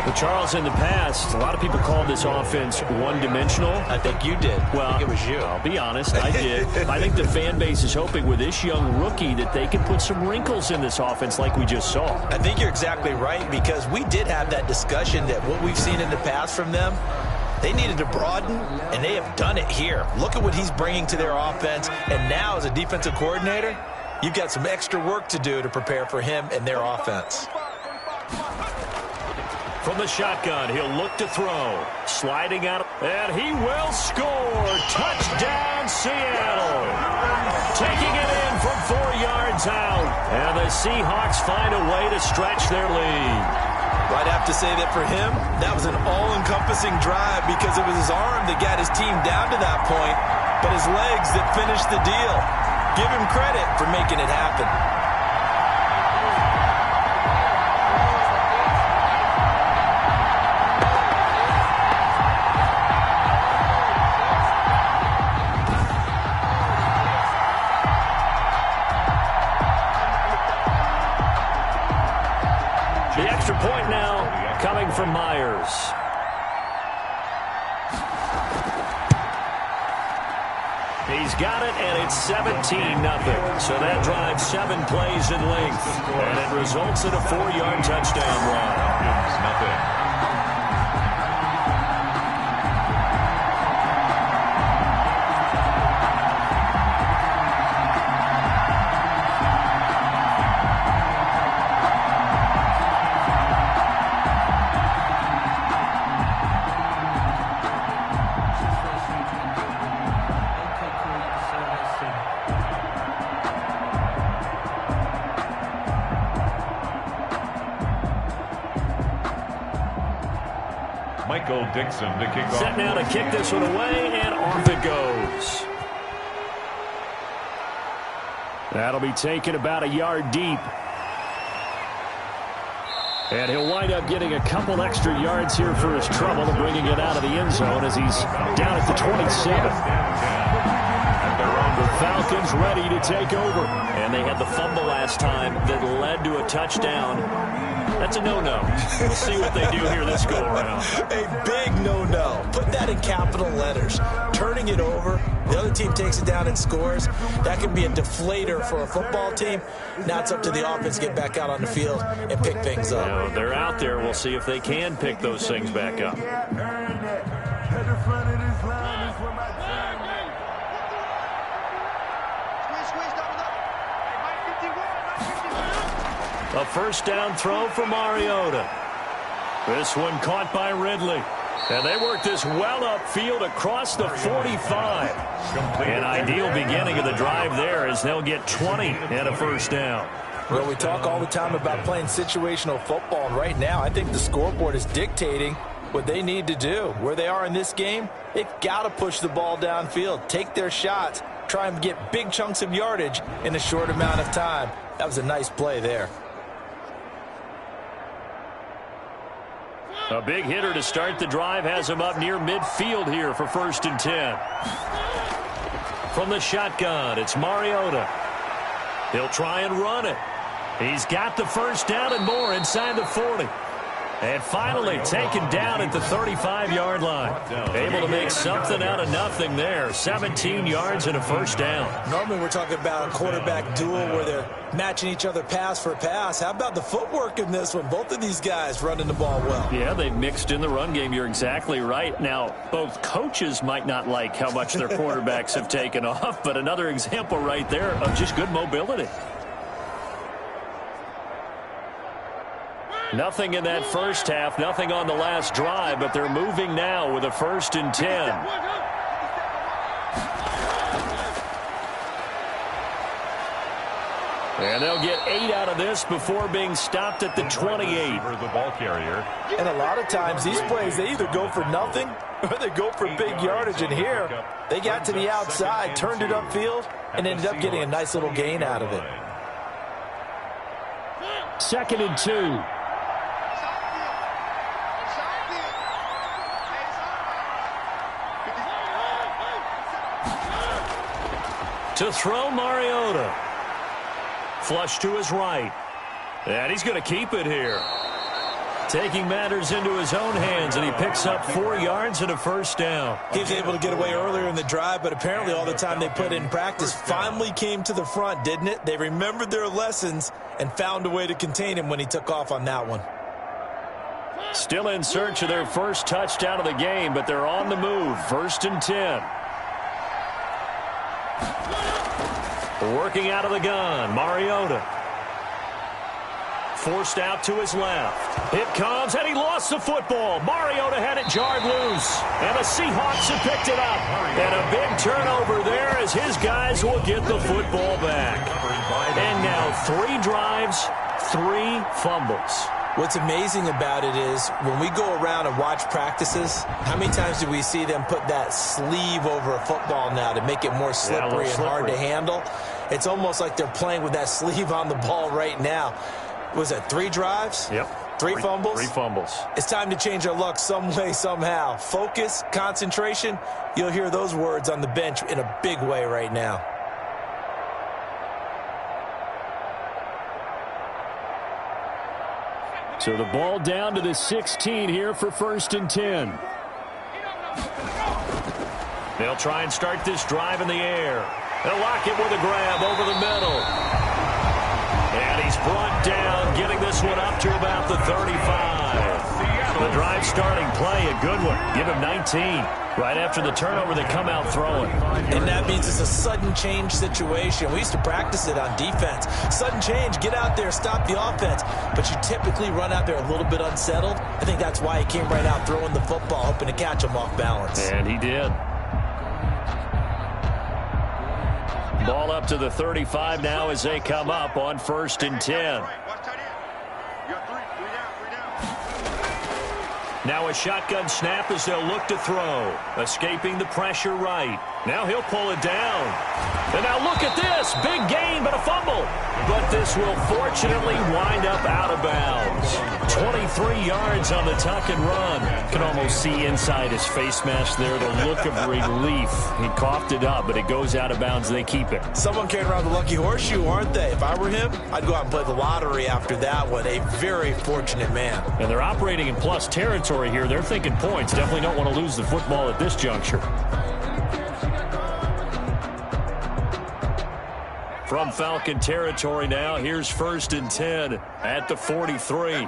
But Charles, in the past, a lot of people called this offense one-dimensional. I think you did. Well, I think it was you. I'll be honest, I did. I think the fan base is hoping with this young rookie that they can put some wrinkles in this offense like we just saw. I think you're exactly right, because we did have that discussion that what we've seen in the past from them, they needed to broaden, and they have done it here. Look at what he's bringing to their offense, and now as a defensive coordinator, you've got some extra work to do to prepare for him and their offense. From the shotgun, he'll look to throw. Sliding out, and he will score. Touchdown, Seattle. Taking it in from 4 yards out. And the Seahawks find a way to stretch their lead. Well, I'd have to say that for him, that was an all-encompassing drive, because it was his arm that got his team down to that point, but his legs that finished the deal. Give him credit for making it happen. The extra point now coming from Myers. He's got it, and it's 17-0. So that drives 7 plays in length, and it results in a 4-yard touchdown run. Nothing. Dixon to kick off. Set now to kick this one away, and off it goes. That'll be taken about a yard deep. And he'll wind up getting a couple extra yards here for his trouble and bringing it out of the end zone as he's down at the 27. The Falcons ready to take over. And they had the fumble last time that led to a touchdown. That's a no-no. We'll see what they do here this go-around. A big no-no. Put that in capital letters. Turning it over, the other team takes it down and scores. That can be a deflator for a football team. Now it's up to the offense to get back out on the field and pick things up. Now, they're out there. We'll see if they can pick those things back up. A first down throw for Mariota. This one caught by Ridley. And they work this well upfield across the 45. An ideal beginning of the drive there as they'll get 20 and a first down. Well, we talk all the time about playing situational football. And right now, I think the scoreboard is dictating what they need to do. Where they are in this game, they've got to push the ball downfield, take their shots, try and get big chunks of yardage in a short amount of time. That was a nice play there. A big hitter to start the drive has him up near midfield here for 1st and 10. From the shotgun, it's Mariota. He'll try and run it. He's got the first down and more inside the 40. And finally taken down at the 35-yard line. Able to make something out of nothing there. 17 yards and a first down. Normally we're talking about a quarterback duel where they're matching each other pass for pass. How about the footwork in this one? Both of these guys running the ball well. Yeah, they've mixed in the run game. You're exactly right. Now, both coaches might not like how much their quarterbacks have taken off, but another example right there of just good mobility. Nothing in that first half, nothing on the last drive, but they're moving now with a 1st and 10. And they'll get 8 out of this before being stopped at the 28. The ball carrier. And a lot of times these plays, they either go for nothing or they go for big yardage. And here, they got to the outside, turned it upfield, and ended up getting a nice little gain out of it. 2nd and 2. To throw, Mariota. Flush to his right. And he's going to keep it here. Taking matters into his own hands, and he picks up 4 yards and a first down. He was able to get away earlier in the drive, but apparently all the time they put in practice finally came to the front, didn't it? They remembered their lessons and found a way to contain him when he took off on that one. Still in search of their first touchdown of the game, but they're on the move. 1st and 10. Working out of the gun, Mariota. Forced out to his left. It comes, and he lost the football. Mariota had it jarred loose, and the Seahawks have picked it up. And a big turnover there as his guys will get the football back. And now 3 drives, 3 fumbles. What's amazing about it is when we go around and watch practices, how many times do we see them put that sleeve over a football now to make it more slippery and hard to handle? It's almost like they're playing with that sleeve on the ball right now. Was that 3 drives? Yep. 3 fumbles? 3 fumbles. It's time to change our luck some way, somehow. Focus, concentration, you'll hear those words on the bench in a big way right now. So the ball down to the 16 here for 1st and 10. They'll try and start this drive in the air. They'll lock it with a grab over the middle. And he's brought down, getting this one up to about the 35. The drive starting play, a good one. Give him 19. Right after the turnover, they come out throwing. And that means it's a sudden change situation. We used to practice it on defense. Sudden change, get out there, stop the offense. But you typically run out there a little bit unsettled. I think that's why he came right out throwing the football, hoping to catch him off balance. And he did. Ball up to the 35 now as they come up on 1st and 10. Now a shotgun snap as they'll look to throw. Escaping the pressure right. Now he'll pull it down. And now look at this. Big gain, but a fumble. But this will fortunately wind up out of bounds. 23 yards on the tuck and run. Can almost see inside his face mask there the look of relief. He coughed it up, but it goes out of bounds. They keep it. Someone carrying around the lucky horseshoe, aren't they? If I were him, I'd go out and play the lottery after that one. A very fortunate man. And they're operating in plus territory here. They're thinking points. Definitely don't want to lose the football at this juncture. From Falcon territory now, here's 1st and 10 at the 43.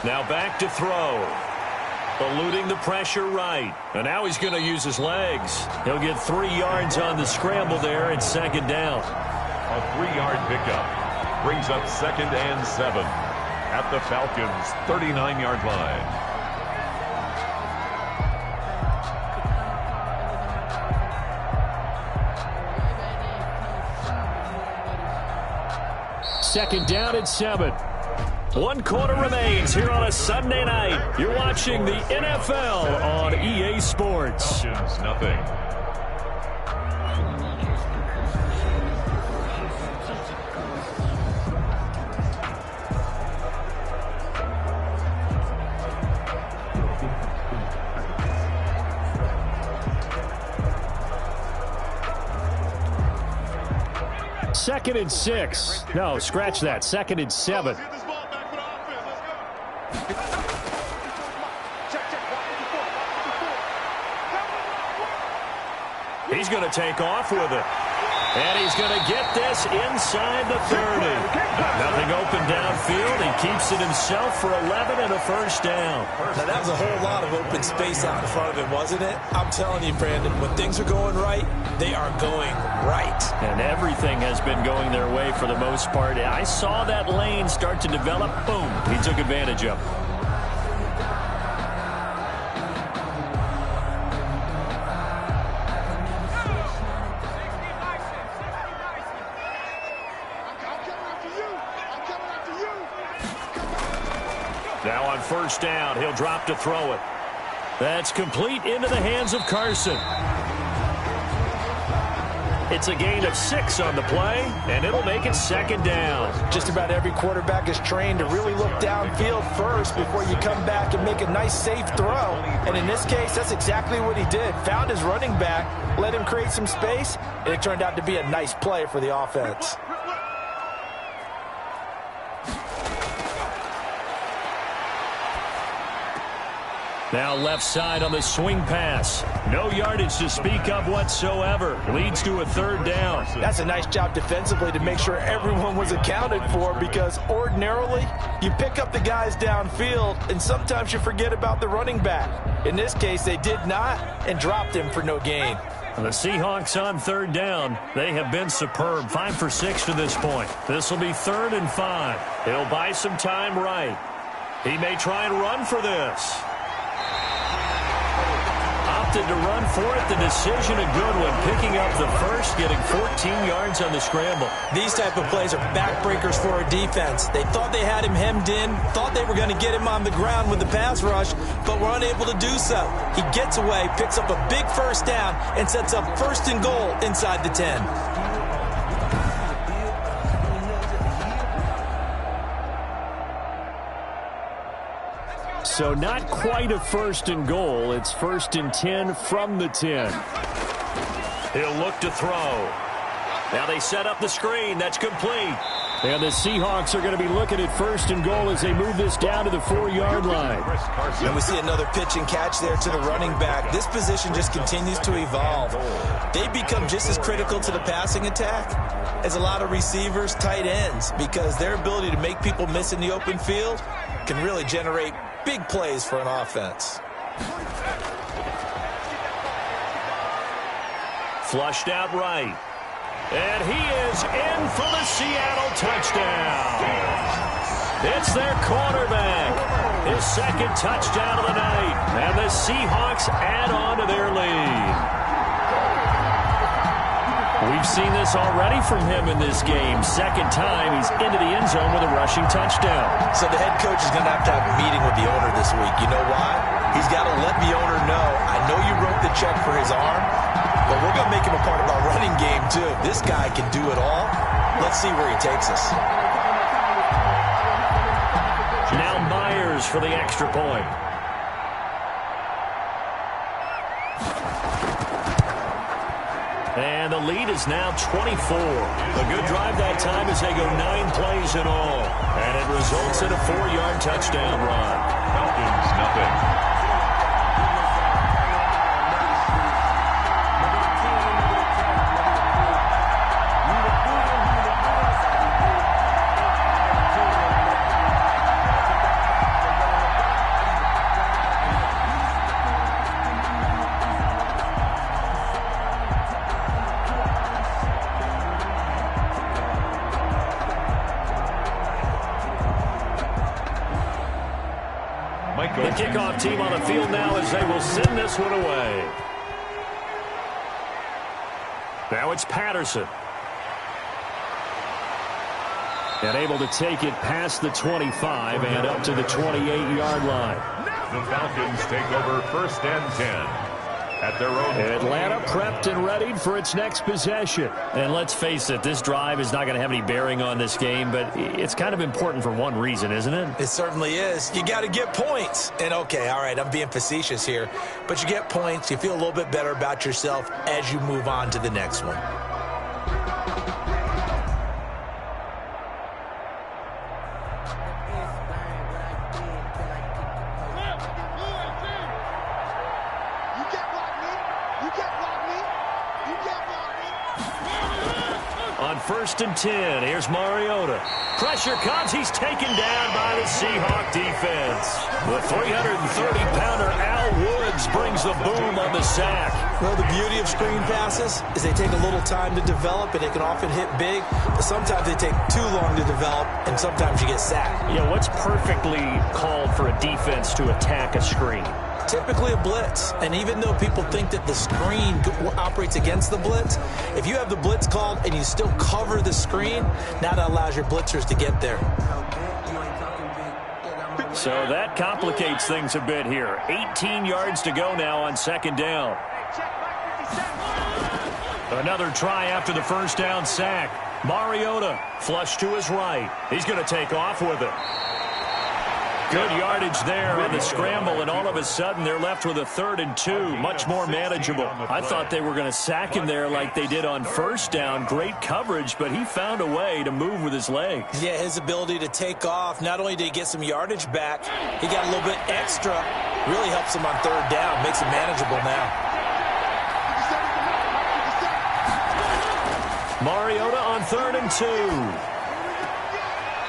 Now back to throw. Eluding the pressure right. And now he's going to use his legs. He'll get 3 yards on the scramble there and 2nd down. A 3-yard pickup brings up 2nd and 7 at the Falcons' 39-yard line. Second down and 7. 1 quarter remains here on a Sunday night. You're watching the NFL on EA Sports. Falcons, nothing. 2nd and 6. No, scratch that. 2nd and 7. He's going to take off with it. And he's going to get this inside the 30. Nothing open downfield. He keeps it himself for 11 and a first down. Now, that was a whole lot of open space out in front of him, wasn't it? I'm telling you, Brandon, when things are going right, they are going right. And everything has been going their way for the most part. I saw that lane start to develop. Boom. He took advantage of it. Now on first down, he'll drop to throw it. That's complete into the hands of Carson. It's a gain of 6 on the play, and it'll make it 2nd down. Just about every quarterback is trained to really look downfield first before you come back and make a nice, safe throw. And in this case, that's exactly what he did. Found his running back, let him create some space, and it turned out to be a nice play for the offense. Now left side on the swing pass. No yardage to speak of whatsoever. Leads to a 3rd down. That's a nice job defensively to make sure everyone was accounted for, because ordinarily you pick up the guys downfield and sometimes you forget about the running back. In this case, they did not and dropped him for no gain. The Seahawks on 3rd down. They have been superb. 5 for 6 to this point. This will be 3rd and 5. He'll buy some time right. He may try and run for this. Opted to run for it. The decision a good one. Picking up the first, getting 14 yards on the scramble. These type of plays are backbreakers for a defense. They thought they had him hemmed in, thought they were going to get him on the ground with the pass rush, but were unable to do so. He gets away, picks up a big first down, and sets up 1st and goal inside the 10. So not quite a 1st and goal. It's 1st and 10 from the 10. He'll look to throw. Now they set up the screen. That's complete. And the Seahawks are going to be looking at 1st and goal as they move this down to the 4-yard line. And we see another pitch and catch there to the running back. This position just continues to evolve. They become just as critical to the passing attack as a lot of receivers, tight ends, because their ability to make people miss in the open field can really generate big plays for an offense. Flushed out right. And he is in for the Seattle touchdown. It's their quarterback. His 2nd touchdown of the night. And the Seahawks add on to their lead. We've seen this already from him in this game. 2nd time he's into the end zone with a rushing touchdown. So the head coach is going to have a meeting with the owner this week. You know why? He's got to let the owner know, I know you wrote the check for his arm, but we're going to make him a part of our running game too. This guy can do it all. Let's see where he takes us. Now Myers for the extra point. And the lead is now 24. A good drive that time as they go 9 plays in all. And it results in a 4-yard touchdown run. Falcons, nothing. The kickoff team on the field now as they will send this one away. Now it's Patterson. And able to take it past the 25 and up to the 28-yard line. The Falcons take over 1st and 10. At their own. Atlanta prepped and readied for its next possession. And let's face it, this drive is not going to have any bearing on this game, but it's kind of important for one reason, isn't it? It certainly is. You got to get points. And okay, all right, I'm being facetious here, but you get points, you feel a little bit better about yourself as you move on to the next one. On 1st and 10, here's Mariota. Pressure comes. He's taken down by the Seahawk defense. The 330-pounder Al Woods brings the boom on the sack. Well, the beauty of screen passes is they take a little time to develop, and they can often hit big, but sometimes they take too long to develop, and sometimes you get sacked. Yeah, what's perfectly called for a defense to attack a screen? Typically a blitz, and even though people think that the screen operates against the blitz, if you have the blitz called and you still cover the screen, now that allows your blitzers to get there. So that complicates things a bit here. 18 yards to go now on 2nd down. Another try after the 1st down sack. Mariota flush to his right. He's going to take off with it. Good yardage there on the scramble, and all of a sudden they're left with a 3rd and 2, much more manageable. I thought they were going to sack him there like they did on 1st down. Great coverage, but he found a way to move with his legs. Yeah, his ability to take off, not only did he get some yardage back, he got a little bit extra. Really helps him on 3rd down, makes it manageable now. Mariota on 3rd and 2.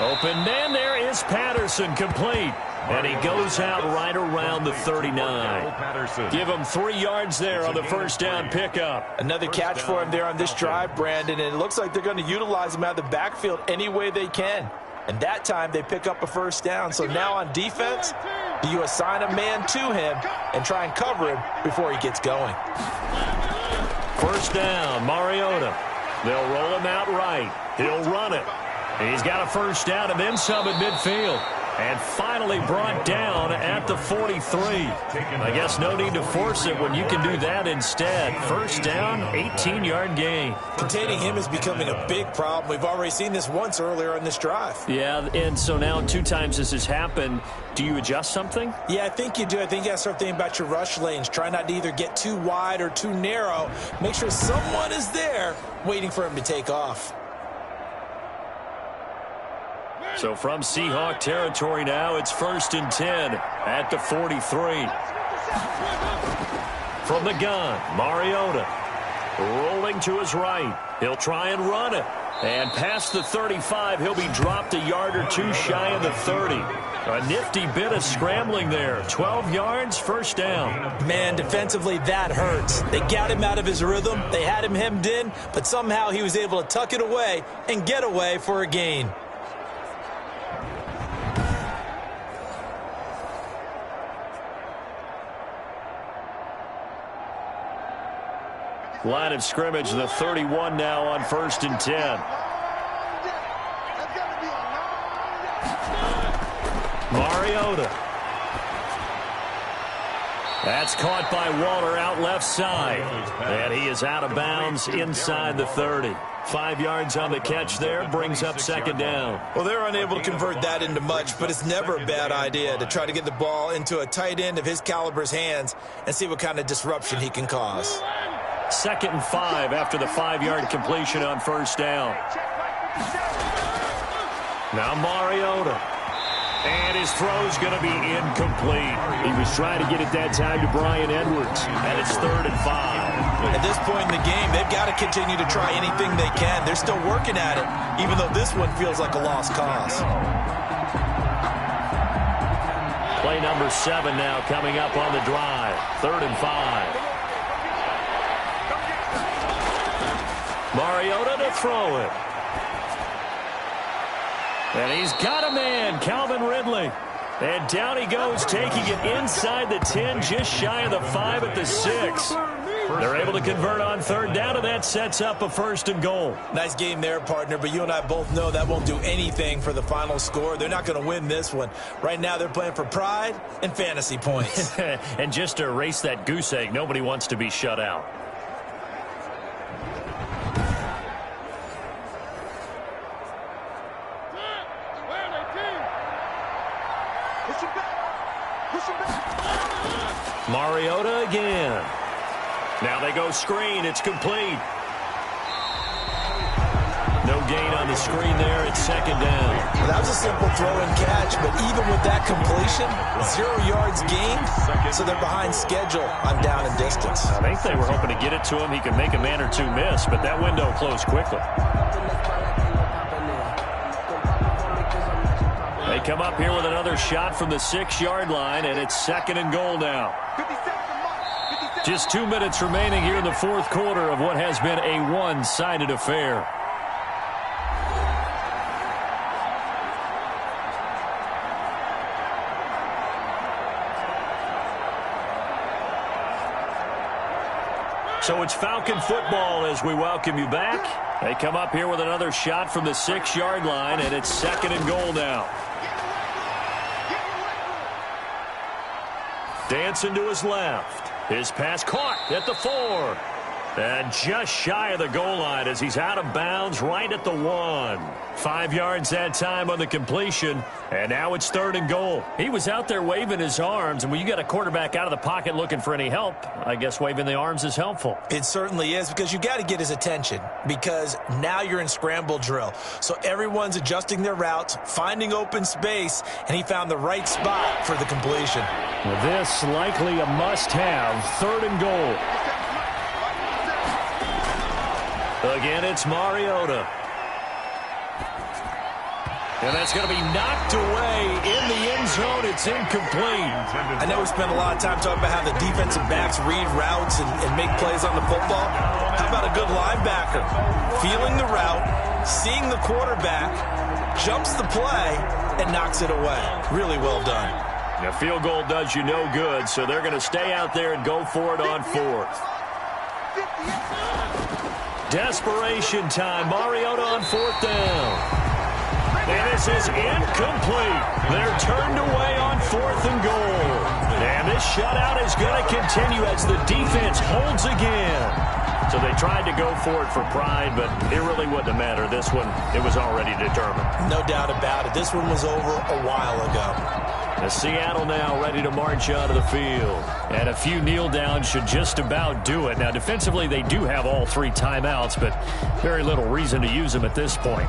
Open man, there is Patterson, complete. And he goes out right around the 39. Give him 3 yards there on the 1st down pickup. Another catch for him there on this drive, Brandon, and it looks like they're going to utilize him out of the backfield any way they can. And that time they pick up a 1st down. So now on defense, do you assign a man to him and try and cover him before he gets going? 1st down, Mariota. They'll roll him out right. He'll run it. He's got a 1st down and then some at midfield. And finally brought down at the 43. I guess no need to force it when you can do that instead. 1st down, 18-yard gain. Containing him is becoming a big problem. We've already seen this once earlier in this drive. Yeah, and so now 2 times this has happened. Do you adjust something? Yeah, I think you do. I think you got to start thinking about your rush lanes. Try not to either get too wide or too narrow. Make sure someone is there waiting for him to take off. So from Seahawk territory now, it's 1st and 10 at the 43. From the gun, Mariota rolling to his right. He'll try and run it. And past the 35, he'll be dropped a yard or 2 shy of the 30. A nifty bit of scrambling there. 12 yards, 1st down. Man, defensively, that hurts. They got him out of his rhythm. They had him hemmed in, but somehow he was able to tuck it away and get away for a gain. Line of scrimmage, the 31 now on 1st and 10. Mariota. That's caught by Waller out left side. And he is out of bounds inside the 30. 5 yards on the catch there, brings up 2nd down. Well, they're unable to convert that into much, but it's never a bad idea to try to get the ball into a tight end of his caliber's hands and see what kind of disruption he can cause. 2nd and 5 after the 5-yard completion on 1st down. Now Mariota. And his throw's going to be incomplete. He was trying to get it that time to Bryan Edwards. And it's 3rd and 5. At this point in the game, they've got to continue to try anything they can. They're still working at it, even though this one feels like a lost cause. Play number 7 now coming up on the drive. 3rd and 5. Mariota to throw it. And he's got a man, Calvin Ridley. And down he goes, taking it inside the 10, just shy of the 5 at the 6. They're able to convert on 3rd down, and that sets up a 1st and goal. Nice game there, partner, but you and I both know that won't do anything for the final score. They're not going to win this one. Right now, they're playing for pride and fantasy points. And just to erase that goose egg, nobody wants to be shut out. Mariota again. Now they go screen. It's complete. No gain on the screen there. It's second down. That was a simple throw and catch, but even with that completion, 0 yards gained, so they're behind schedule on down and distance. I think they were hoping to get it to him. He could make a man or two miss, but that window closed quickly. They come up here with another shot from the 6-yard line, and it's second and goal now. Just 2 minutes remaining here in the fourth quarter of what has been a one-sided affair. So it's Falcon football as we welcome you back. They come up here with another shot from the 6-yard line, and it's second and goal now. Dancing to his left. His pass caught at the 4. And just shy of the goal line as he's out of bounds right at the 1. 5 yards that time on the completion. And now it's third and goal. He was out there waving his arms. And when you got a quarterback out of the pocket looking for any help, I guess waving the arms is helpful. It certainly is, because you got to get his attention, because now you're in scramble drill. So everyone's adjusting their routes, finding open space, and he found the right spot for the completion. Well, this likely a must-have. Third and goal. Again, it's Mariota. And that's going to be knocked away in the end zone. It's incomplete. I know we spent a lot of time talking about how the defensive backs read routes and make plays on the football. How about a good linebacker? Feeling the route, seeing the quarterback, jumps the play, and knocks it away. Really well done. A field goal does you no good, so they're going to stay out there and go for it on fourth. Desperation time. Mariota on fourth down. And this is incomplete. They're turned away on fourth and goal. And this shutout is going to continue as the defense holds again. So they tried to go for it for pride, but it really wouldn't have mattered. This one, it was already determined. No doubt about it. This one was over a while ago. Seattle now ready to march out of the field. And a few kneel downs should just about do it. Now, defensively, they do have all 3 timeouts, but very little reason to use them at this point.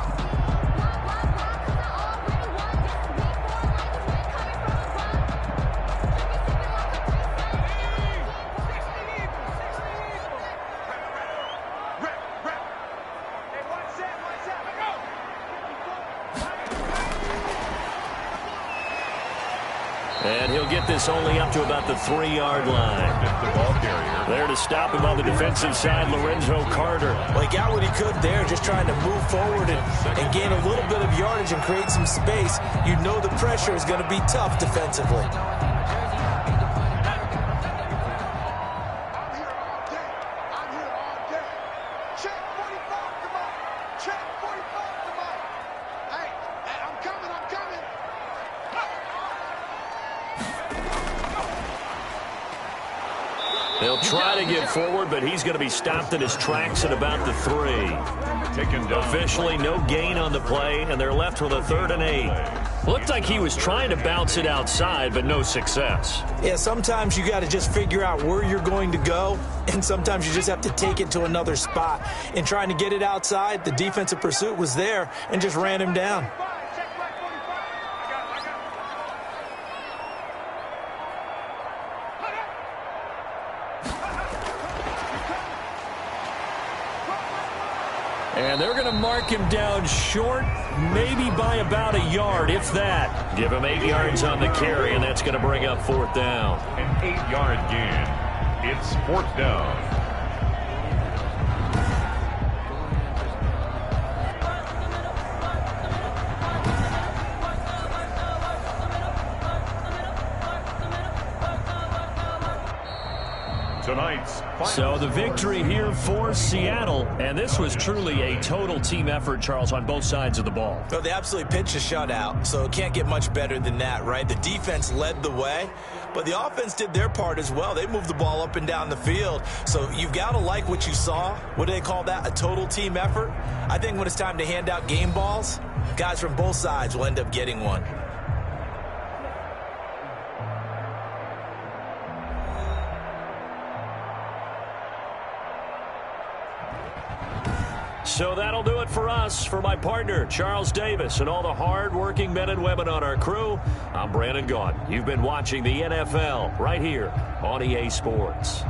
And he'll get this only up to about the 3-yard line. There to stop him on the defensive side, Lorenzo Carter. Well, he got what he could there, just trying to move forward and gain a little bit of yardage and create some space. You know the pressure is going to be tough defensively. They'll try to get forward, but he's going to be stopped in his tracks at about the 3. Officially, no gain on the play, and they're left with a 3rd and 8. Looked like he was trying to bounce it outside, but no success. Yeah, sometimes you got to just figure out where you're going to go, and sometimes you just have to take it to another spot. In trying to get it outside, the defensive pursuit was there and just ran him down. And they're going to mark him down short, maybe by about a yard, if that. Give him 8 yards on the carry, and that's going to bring up 4th down. An 8-yard gain. It's 4th down. So the victory here for Seattle, and this was truly a total team effort, Charles, on both sides of the ball. So they absolutely pitched a shutout, so it can't get much better than that, right? The defense led the way, but the offense did their part as well. They moved the ball up and down the field, so you've got to like what you saw. What do they call that? A total team effort? I think when it's time to hand out game balls, guys from both sides will end up getting one. So that'll do it for us. For my partner, Charles Davis, and all the hard-working men and women on our crew, I'm Brandon Gaudin. You've been watching the NFL right here on EA Sports.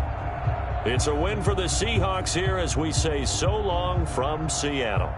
It's a win for the Seahawks here as we say so long from Seattle.